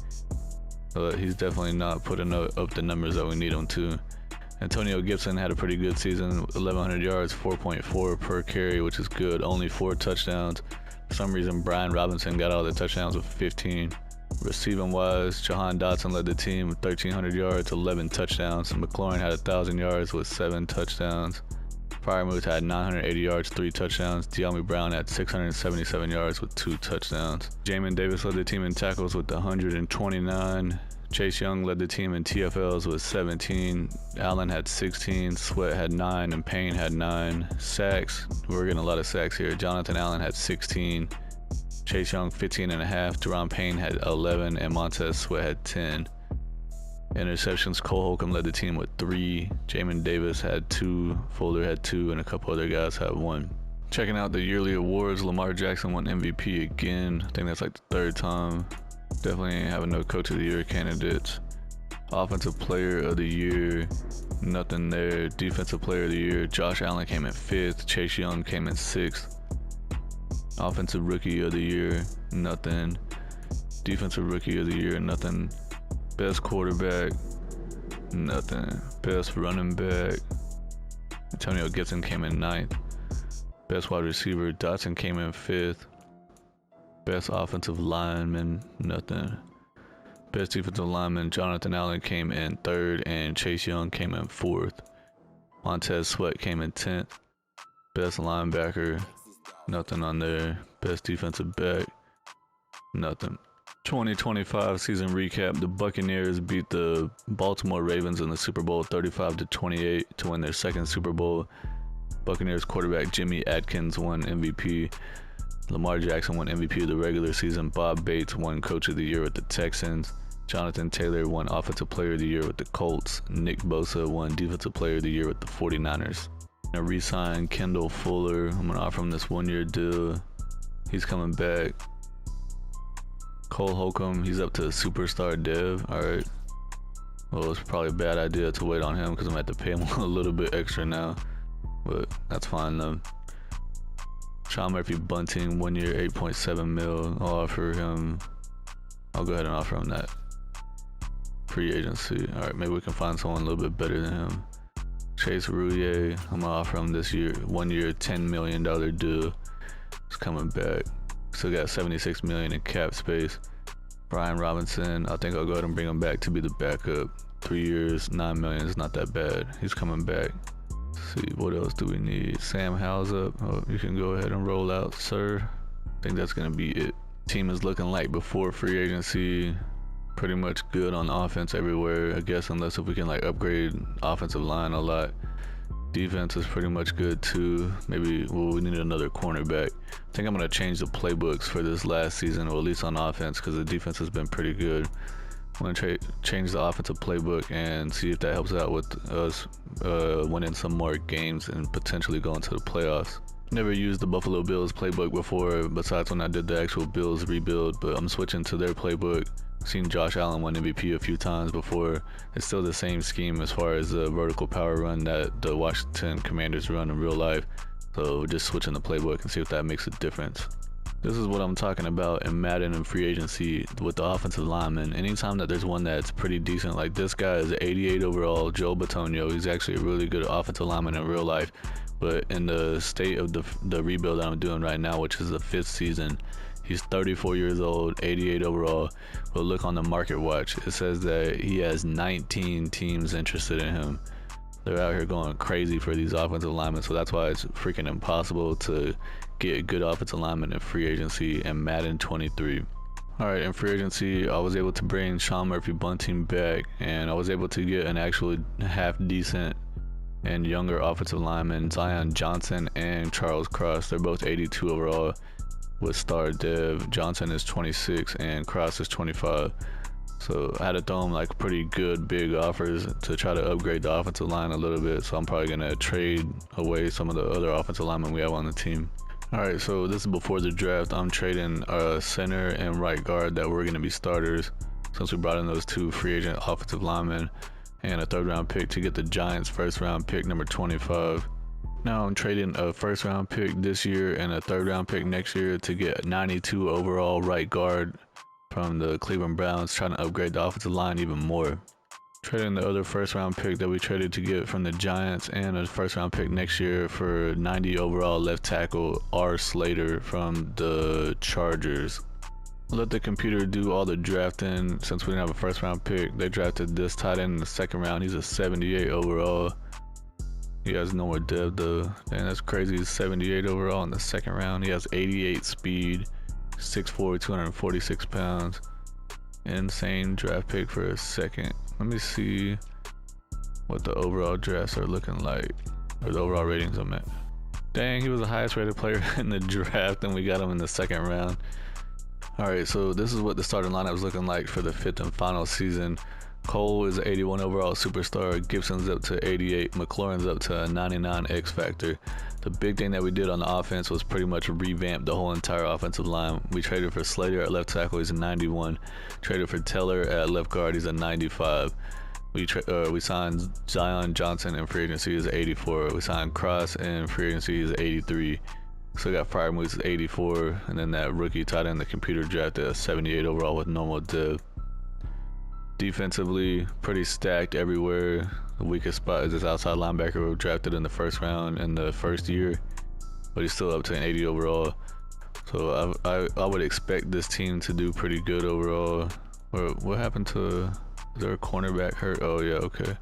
But he's definitely not putting up the numbers that we need him to. Antonio Gibson had a pretty good season, 1,100 yards, 4.4 per carry, which is good. Only 4 touchdowns. For some reason, Brian Robinson got all the touchdowns with 15. Receiving wise, Jahan Dotson led the team with 1,300 yards, 11 touchdowns. McLaurin had 1,000 yards with 7 touchdowns. Freiermuth had 980 yards, 3 touchdowns. De'Ami Brown had 677 yards with 2 touchdowns. Jamin Davis led the team in tackles with 129. Chase Young led the team in TFLs with 17. Allen had 16. Sweat had 9, and Payne had 9. Sacks, we're getting a lot of sacks here. Jonathan Allen had 16. Chase Young 15.5. Deron Payne had 11, and Montez Sweat had 10. Interceptions, Cole Holcomb led the team with 3. Jamin Davis had 2. Fuller had 2, and a couple other guys had 1. Checking out the yearly awards, Lamar Jackson won MVP again. I think that's like the 3rd time. Definitely ain't having no Coach of the Year candidates. Offensive Player of the Year, nothing there. Defensive Player of the Year, Josh Allen came in 5th. Chase Young came in 6th. Offensive Rookie of the Year, nothing. Defensive Rookie of the Year, nothing. Best Quarterback, nothing. Best Running Back, Antonio Gibson came in 9th. Best Wide Receiver, Dotson came in 5th. Best Offensive Lineman, nothing. Best Defensive Lineman, Jonathan Allen came in 3rd, and Chase Young came in 4th. Montez Sweat came in 10th. Best Linebacker, nothing on there. Best Defensive Back, nothing. 2025 season recap. The Buccaneers beat the Baltimore Ravens in the Super Bowl 35-28 to win their 2nd Super Bowl. Buccaneers quarterback Jimmy Atkins won MVP. Lamar Jackson won MVP of the regular season. Bob Bates won Coach of the Year with the Texans. Jonathan Taylor won Offensive Player of the Year with the Colts. Nick Bosa won Defensive Player of the Year with the 49ers. I re-signed Kendall Fuller. I'm going to offer him this 1-year deal. He's coming back. Cole Holcomb, he's up to superstar dev. Alright. Well, it's probably a bad idea to wait on him because I'm going to have to pay him a little bit extra now. But that's fine though. Sean Murphy Bunting, 1 year, 8.7 mil. I'll go ahead and offer him that. Free agency. Alright, maybe we can find someone a little bit better than him. Chase Roullier, I'm gonna offer him this year, 1 year, $10 million deal. He's coming back. Still got $76 million in cap space. Brian Robinson, I think I'll go ahead and bring him back to be the backup. 3 years, $9 million is not that bad. He's coming back. Let's see, what else do we need? Sam Howell's up. Oh, you can go ahead and roll out, sir. I think that's gonna be it. Team is looking like before free agency. Pretty much good on offense everywhere, I guess, unless if we can like upgrade offensive line a lot. Defense is pretty much good too. Maybe we need another cornerback. I think I'm gonna change the playbooks for this last season, or at least on offense, because the defense has been pretty good. I'm gonna change the offensive playbook and see if that helps out with us winning some more games and potentially going to the playoffs. Never used the Buffalo Bills playbook before, besides when I did the actual Bills rebuild, but I'm switching to their playbook. Seen Josh Allen win MVP a few times before. It's still the same scheme as far as the vertical power run that the Washington Commanders run in real life. So just switching the playbook and see if that makes a difference. This is what I'm talking about in Madden and free agency with the offensive lineman. Anytime that there's one that's pretty decent, like this guy is 88 overall, Joe Batonio. He's actually a really good offensive lineman in real life. But in the state of the rebuild that I'm doing right now, which is the 5th season, he's 34 years old, 88 overall. But look on the market watch. It says that he has 19 teams interested in him. They're out here going crazy for these offensive linemen, so that's why it's freaking impossible to get a good offensive lineman in free agency and Madden 23. Alright, in free agency, I was able to bring Sean Murphy-Bunting back, and I was able to get an actual half-decent and younger offensive lineman, Zion Johnson and Charles Cross. They're both 82 overall with star dev. Johnson is 26 and Cross is 25. So I had to throw him like pretty good big offers to try to upgrade the offensive line a little bit. So I'm probably gonna trade away some of the other offensive linemen we have on the team. Alright, so this is before the draft. I'm trading center and right guard that were gonna be starters, since we brought in those 2 free agent offensive linemen and a 3rd round pick to get the Giants' 1st round pick number 25. Now I'm trading a 1st round pick this year and a 3rd round pick next year to get 92 overall right guard from the Cleveland Browns, trying to upgrade the offensive line even more. Trading the other 1st round pick that we traded to get from the Giants and a 1st round pick next year for 90 overall left tackle R. Slater from the Chargers. Let the computer do all the drafting. Since we didn't have a 1st round pick, they drafted this tight end in the 2nd round. He's a 78 overall. He has no more depth though. Man, that's crazy. He's 78 overall in the 2nd round. He has 88 speed, 6'4", 246 pounds. Insane draft pick for a 2nd. Let me see what the overall drafts are looking like, or the overall ratings I'm at. Dang, he was the highest rated player in the draft and we got him in the 2nd round. Alright, so this is what the starting lineup was looking like for the 5th and final season. Cole is an 81 overall superstar, Gibson's up to 88, McLaurin's up to a 99 X Factor. The big thing that we did on the offense was pretty much revamp the whole entire offensive line. We traded for Slater at left tackle, he's a 91. Traded for Teller at left guard, he's a 95. We signed Zion Johnson in free agency, he's 84. We signed Cross in free agency, he's 83. So we got Freiermuth at 84, and then that rookie tight end the computer drafted at 78 overall with normal div. Defensively, pretty stacked everywhere. The weakest spot is this outside linebacker we drafted in the 1st round in the 1st year, but he's still up to an 80 overall. So I would expect this team to do pretty good overall. What happened to, is there a cornerback hurt? Oh yeah, okay.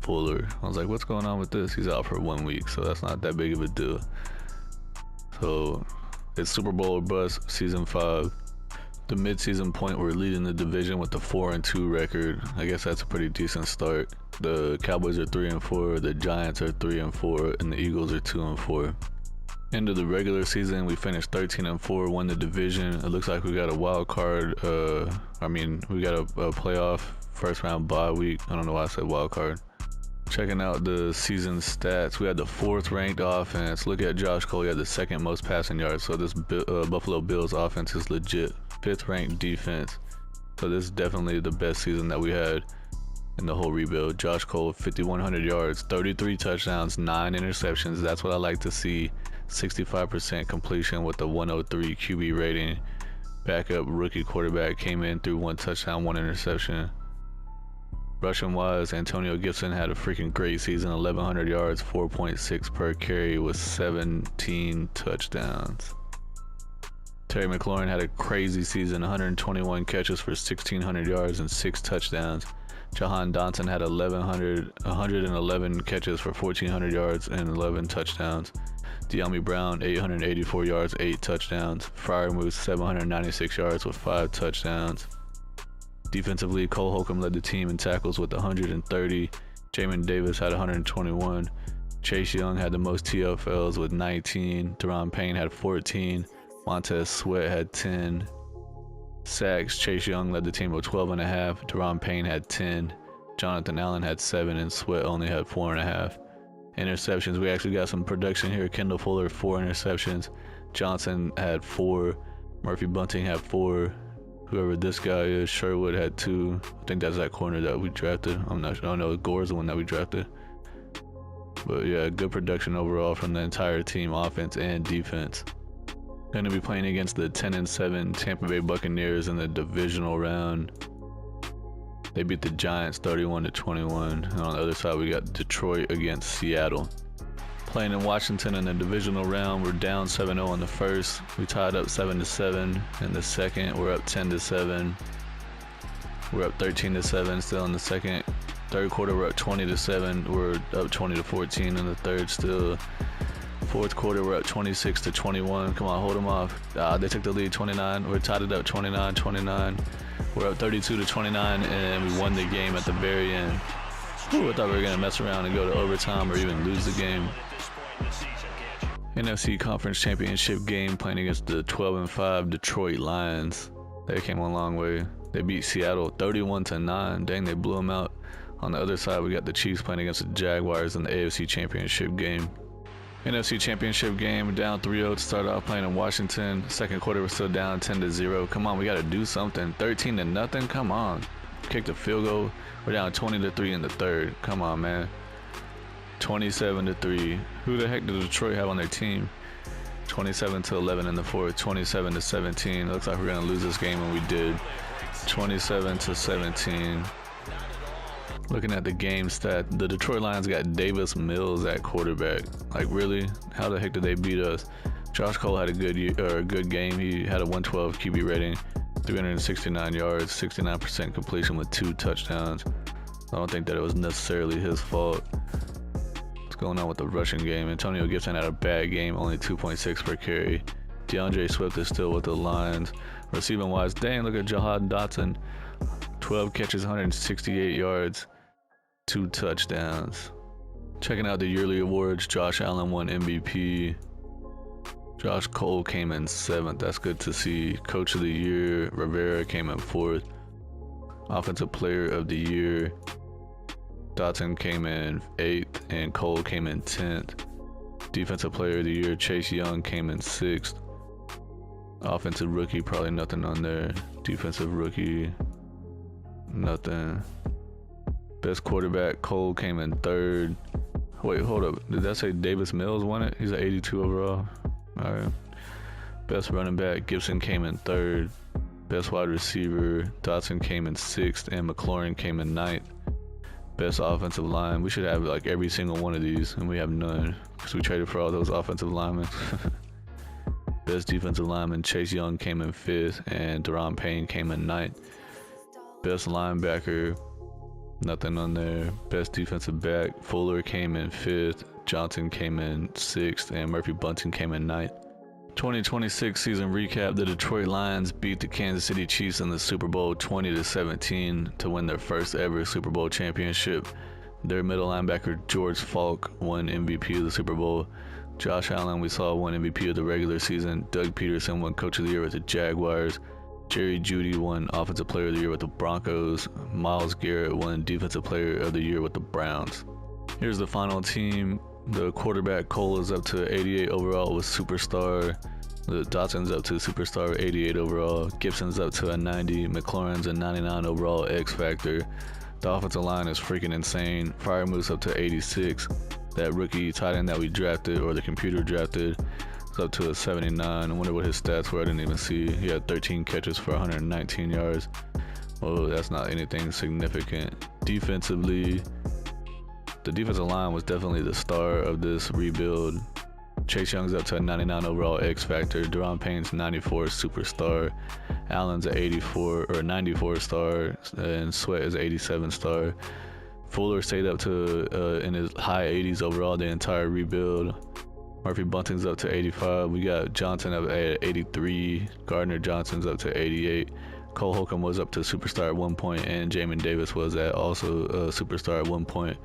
Fuller. I was like, what's going on with this? He's out for 1 week, so that's not that big of a deal. So it's Super Bowl or bust, season 5. The mid-season point, we're leading the division with the 4-2 record. I guess that's a pretty decent start. The Cowboys are 3-4, the Giants are 3-4, and the Eagles are 2-4. End of the regular season, we finished 13-4, won the division. It looks like we got a wild card. We got a playoff 1st round bye week. I don't know why I said wild card. Checking out the season stats, we had the 4th ranked offense. Look at Josh Cole, he had the 2nd most passing yards. So this Buffalo Bills offense is legit. 5th ranked defense. So this is definitely the best season that we had in the whole rebuild. Josh Cole, 5,100 yards, 33 touchdowns, 9 interceptions. That's what I like to see. 65% completion with the 103 QB rating. Backup rookie quarterback came in, threw 1 touchdown, 1 interception. Rushing wise, Antonio Gibson had a freaking great season, 1,100 yards, 4.6 per carry with 17 touchdowns. Terry McLaurin had a crazy season, 121 catches for 1,600 yards and 6 touchdowns. Jahan Dotson had 111 catches for 1,400 yards and 11 touchdowns. De'Ami Brown, 884 yards, 8 touchdowns. Freiermuth, 796 yards with 5 touchdowns. Defensively, Cole Holcomb led the team in tackles with 130. Jamin Davis had 121. Chase Young had the most TFLs with 19. Deron Payne had 14. Montez Sweat had 10 sacks. Chase Young led the team with 12.5. Deron Payne had 10. Jonathan Allen had 7, and Sweat only had 4.5. Interceptions, we actually got some production here. Kendall Fuller, 4 interceptions. Johnson had 4. Murphy-Bunting had 4. Whoever this guy is, Sherwood had 2. I think that's that corner that we drafted. I'm not sure. Oh no, Gore's the one that we drafted. But yeah, good production overall from the entire team, offense and defense. Going to be playing against the 10-7 Tampa Bay Buccaneers in the divisional round. They beat the Giants 31-21. And on the other side, we got Detroit against Seattle. Playing in Washington in the divisional round, we're down 7-0 in the first. We tied up 7-7 in the second. We're up 10-7. We're up 13-7 still in the second. Third quarter, we're up 20-7. We're up 20-14 in the third still. Fourth quarter, we're up 26-21. Come on, hold them off. They took the lead 29. We're tied it up 29-29. We're up 32-29, and we won the game at the very end. Ooh, I thought we were going to mess around and go to overtime or even lose the game. NFC Conference Championship game, playing against the 12-5 Detroit Lions. They came a long way. They beat Seattle 31-9. Dang, they blew them out. On the other side, we got the Chiefs playing against the Jaguars in the AFC Championship game. NFC Championship game, down 3-0 to start off playing in Washington. Second quarter, we're still down 10-0. Come on, we got to do something. 13-0. Come on. Kicked a field goal. We're down 20-3 in the third. Come on, man. 27-3. Who the heck did Detroit have on their team? 27-11 in the fourth. 27-17. Looks like we're gonna lose this game, and we did. 27-17. Looking at the game stat, the Detroit Lions got Davis Mills at quarterback. Like, really? How the heck did they beat us? Josh Cole had a good game. He had a 112 QB rating, 369 yards, 69% completion with 2 touchdowns. I don't think that it was necessarily his fault. What's going on with the rushing game? Antonio Gibson had a bad game, only 2.6 per carry. DeAndre Swift is still with the Lions. Receiving wise, dang, look at Jahan Dotson. 12 catches, 168 yards, 2 touchdowns. Checking out the yearly awards, Josh Allen won MVP. Josh Cole came in 7th. That's good to see. Coach of the Year, Rivera came in 4th. Offensive Player of the Year, Dotson came in 8th, and Cole came in 10th. Defensive Player of the Year, Chase Young came in 6th. Offensive Rookie, probably nothing on there. Defensive Rookie, nothing. Best Quarterback, Cole came in 3rd. Wait, hold up. Did that say Davis Mills won it? He's at 82 overall. All right. Best Running Back, Gibson came in 3rd. Best Wide Receiver, Dotson came in 6th, and McLaurin came in 9th. Best Offensive Line, we should have like every single one of these, and we have none because we traded for all those offensive linemen. Best Defensive Lineman, Chase Young came in 5th, and Deron Payne came in 9th. Best Linebacker, nothing on there. Best Defensive Back, Fuller came in 5th, Johnson came in 6th, and Murphy Bunting came in 9th. 2026 season recap, the Detroit Lions beat the Kansas City Chiefs in the Super Bowl 20-17 to win their first ever Super Bowl championship. Their middle linebacker, George Falk, won MVP of the Super Bowl. Josh Allen, we saw, won MVP of the regular season. Doug Peterson won Coach of the Year with the Jaguars. Jerry Jeudy won Offensive Player of the Year with the Broncos. Myles Garrett won Defensive Player of the Year with the Browns. Here's the final team. The quarterback, Cole, is up to 88 overall with Superstar. The Dotson's up to Superstar 88 overall. Gibson's up to a 90. McLaurin's a 99 overall X Factor. The offensive line is freaking insane. Freiermuth's up to 86. That rookie tight end that we drafted, or the computer drafted, is up to a 79. I wonder what his stats were. I didn't even see. He had 13 catches for 119 yards. Well, that's not anything significant. Defensively, the defensive line was definitely the star of this rebuild. Chase Young's up to a 99 overall X Factor. Deron Payne's 94 Superstar. Allen's an 84 or 94 star, and Sweat is 87 star. Fuller stayed up to in his high 80s overall the entire rebuild. Murphy Bunting's up to 85. We got Johnson up at 83. Gardner Johnson's up to 88. Cole Holcomb was up to Superstar at 1 point, and Jamin Davis was at also Superstar at 1 point.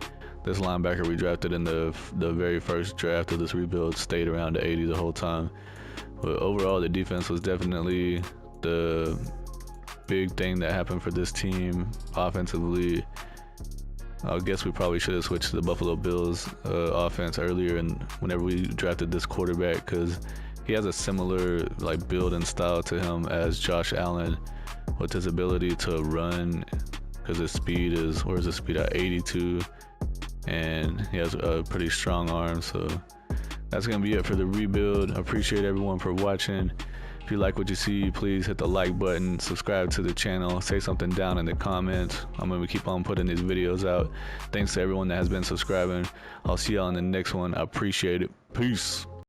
This linebacker we drafted in the very first draft of this rebuild stayed around the 80 the whole time. But overall, the defense was definitely the big thing that happened for this team. Offensively, I guess we probably should have switched to the Buffalo Bills offense earlier, and whenever we drafted this quarterback, because he has a similar like build and style to him as Josh Allen, with his ability to run, because his speed is, where's his speed at, 82, and he has a pretty strong arm. So that's gonna be it for the rebuild. I appreciate everyone for watching. If you like what you see, please hit the like button, subscribe to the channel, say something down in the comments. I'm gonna keep on putting these videos out. Thanks to everyone that has been subscribing. I'll see y'all in the next one. I appreciate it. Peace.